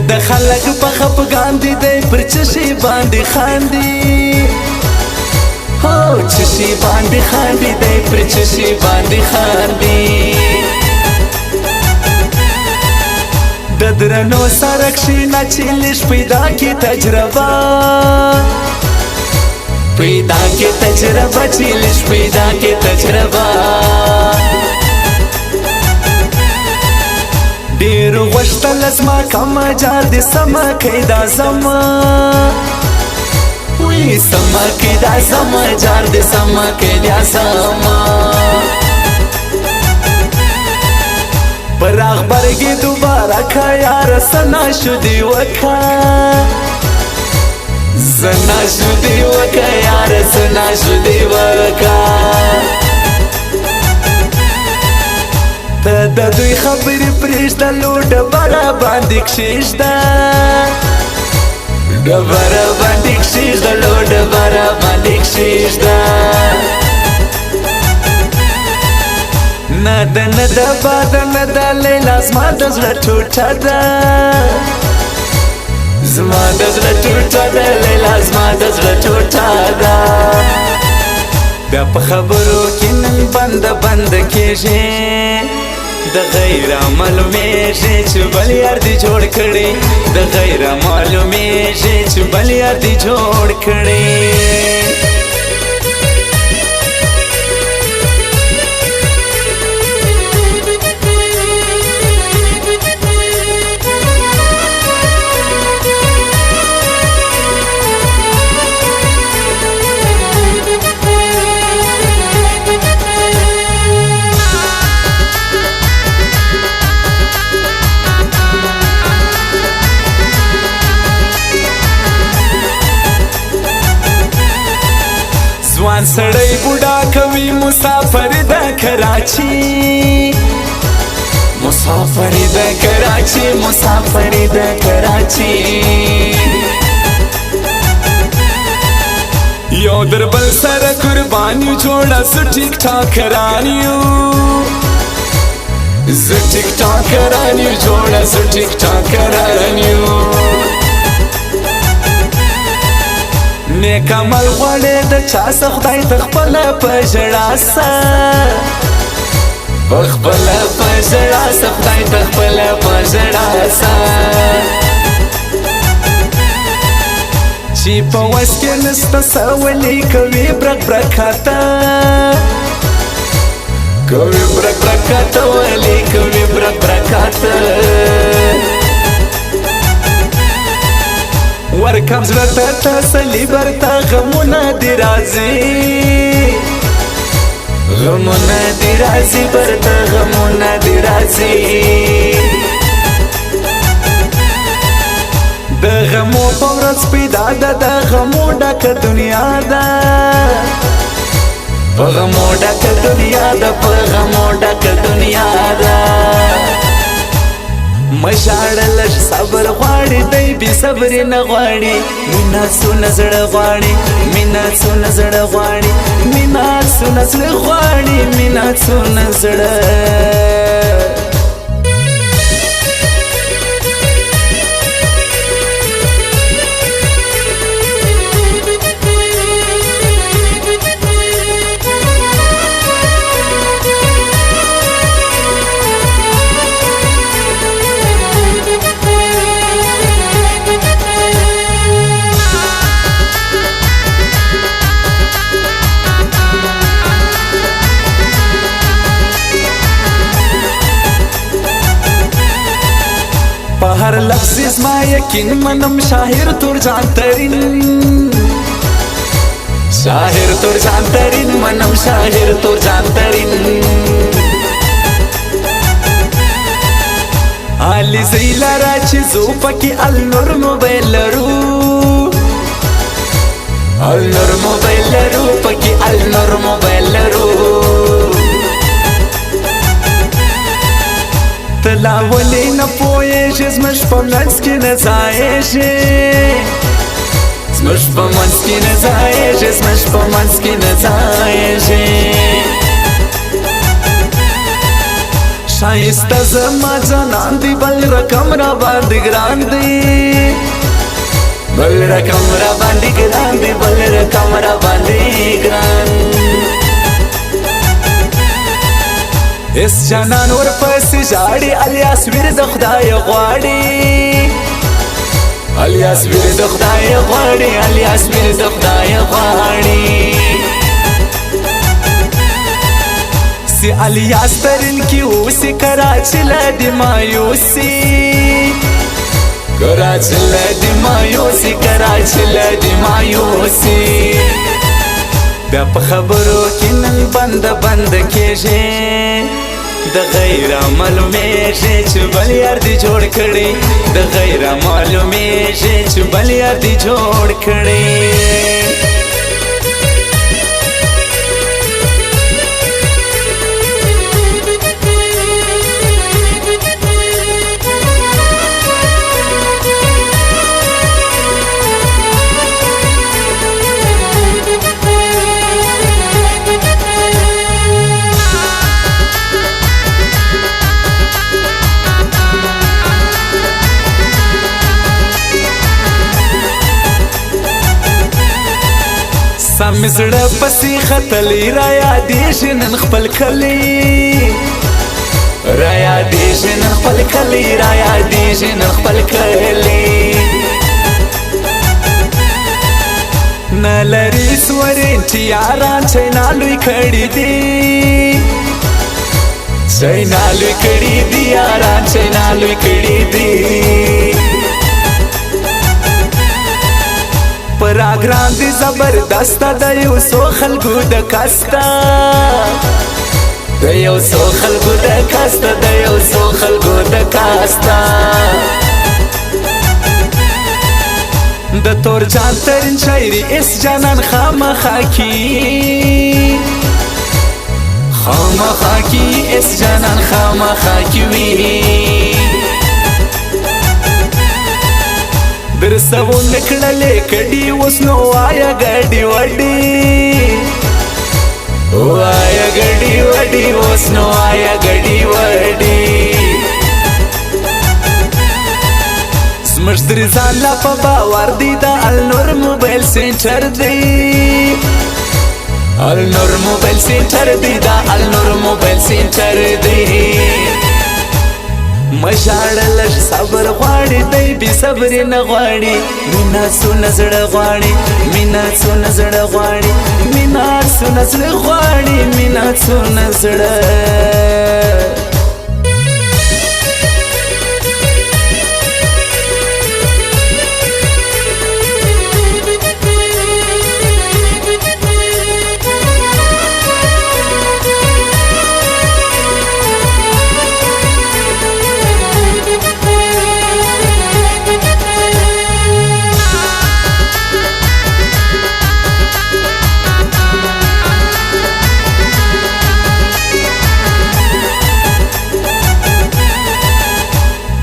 د خلک په خپګان دي دی پر چشي باندې خاندي هو چشي باندې خاندي دی پر چشي باندې خاندي د درنو سره کښېنه چې لږ پیدا کې تجربه پیدا کې تجربه چې لږ پیدا کې تجربه ډېر غوښتل زما کمه جار دې سمه کړئ دا زما وی سمه کړئ دا زما جار دې سمه کړئ دا زما براغ برګې دوباره که یاره سنا شدې وکه زنا شدې وکه یاره زنا شدې وکه د دوی خبرې پرېږده لو ډبره باندې کښېږده ډبره باندې کښېږده لو ډبره باندې کښېږده نه د نه د باد نه د لیلا زما د زړه ټوټه ده زما د زړه ټوټه ده لیلا زما د زړه ټوټه ده بیا په خبرو کې نن بنده کېږي د غیر معلومیږي چې بل یار دې جوړ کړي د غیر معلومیږي چې بل یار دې جوړ کړي ځوان سړی بوډا کوي مسافر د کراچي مسافر د کراچي مسافر د کراچي یو در بل سره قرباني جوړه زه ټیک ټاکران یو زه ټیک ټاکران یو جوړه زه ټیک ټاکران یو نیک عمل غواړې د چا څه خدای ته خپله په ژړا سه په خپله په ژړا سه خدای ته خپله په ژړا سه چې په وس کې نسته څه ولې کوي برک برکاته کوي برک برکاته ولې کوي برک برکاته ورکم زړه ته تسلي برته غمونه دې راځي غمونه دې راځي برته غمونه دې راځي د غمو په ورځ پیدا ده د غمو ډکه دنیا ده په غمو ډکه دنیا ده په غمو ډکه دنیا ده مشاړه لږ صبر غواړي دی بې صبرې نه غواړي مینه څونه زړه غواړي مینه څونه زړه غواړي مینه څونه زړه غواړي مینه څونه زړه په هر لفظ زما یقین منم شاعر تور جان ترین شاعر تور جان ترین منم شاعر تور جان ترین علی زیلا را چې زو پکې النور موبایل لرو النور موبایل لرو پکې النور موبایل لرو تلا ولې نه پوهېږې زموږ په منځ کې نه ځایېږې زموږ په منځ کې نه ځایېږې زموږ په منځ کې نه ځایېږې شایسته زما جانان دی بل رقم را باندې ګران دی بل رقم را باندې ګران دی بل رقم را باندې ګران اس جانان ورپسې ژاړي الیاس ویر د خدای غواړي الیاس ویر د خدای غواړي الیاس ویر د خدای غواړي سی الیاس ترین کی اوسی کراچی لدی مایوسی کراچی لدی مایوسی کراچی لدی مایوسی بیا په خبرو کې نن بند کېږي د غیر معلومیږي چې بل یار دی جوړ کړي د غیر معلومیږي چې بل یار دی جوړ کړي سم زړه پسې ختلی را یادېږي نن خپل کلی را یادېږي نن خپل کلی را یادېږي نن خپل کلی نه لري سورین چې یاران چینا لوی کړي دي چینا لوی کړي دي یاران چینا لوی کړي دي پراګرام دی زبردست د یو څو خلکو د کاستا د یو څو خلکو د کاستا د یو څو خلکو د کاستا د تور جان ترین شاعري اس جانان خامخا کی اس جانان خامخا کی وی درسو نکړلې کډي اوس نو وایا ګډي وډي وایا ګډي وډي اوس نو وایا ګډي وډي زمش در ځان لا په باور دی دا النور موبایل سنټر دی النور موبایل سنټر دی دا النور موبایل سنټر دی مشاړل صبر غواړي دی بي صبر نه غواړي مینا سو نظر غواړي مینا سو نظر غواړي مینا سو نظر غواړي مینا سو نظر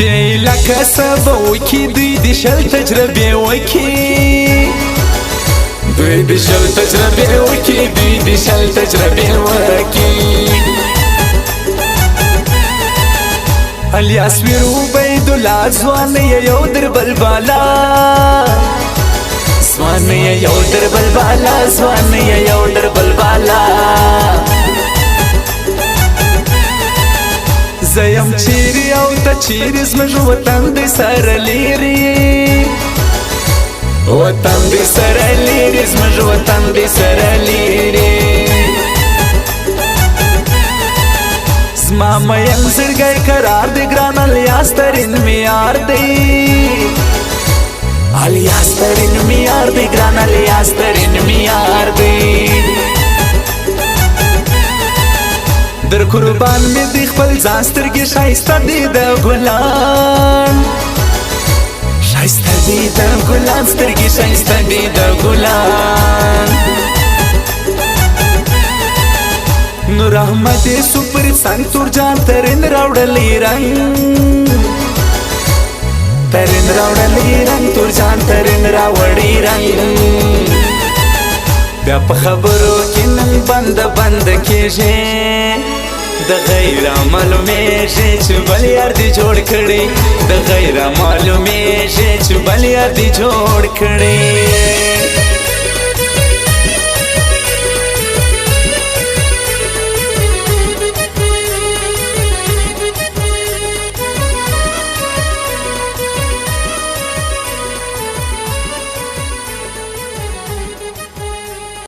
دی لکه سبا وکی دوی دی شل تجربه وکی دوی دی شل تجربه وکی دوی دی شل تجربه وکی الیاس ویر عبیدالله ځوان یو در بلبالا ځوان یو در بلبالا ځوان یو در بلبالا زیم چیری او تا چیری زمج وطن دی سر لیری وطن دی سر لیری زمج وطن دی سر لیری زما میم زرگای قرار دی گران الیاس ترین میار دی الیاس ترین میار دی گران الیاس ترین میار دی در قربان می دی خپل ځان سترګې ښایسته دی د ګلان ښایسته دی د ګلان سترګې ښایسته دی د ګلان نور احمد سپر څنګ تور جان ترین راوړلی رنګ ترین راوړلی رنګ تور جان ترین راوړی رنګ بیا په خبرو کې نن بند کېږي د غیر معلومیږي چې بل یار دې جوړ کړي د غیر معلومیږي چې بل یار دې جوړ کړي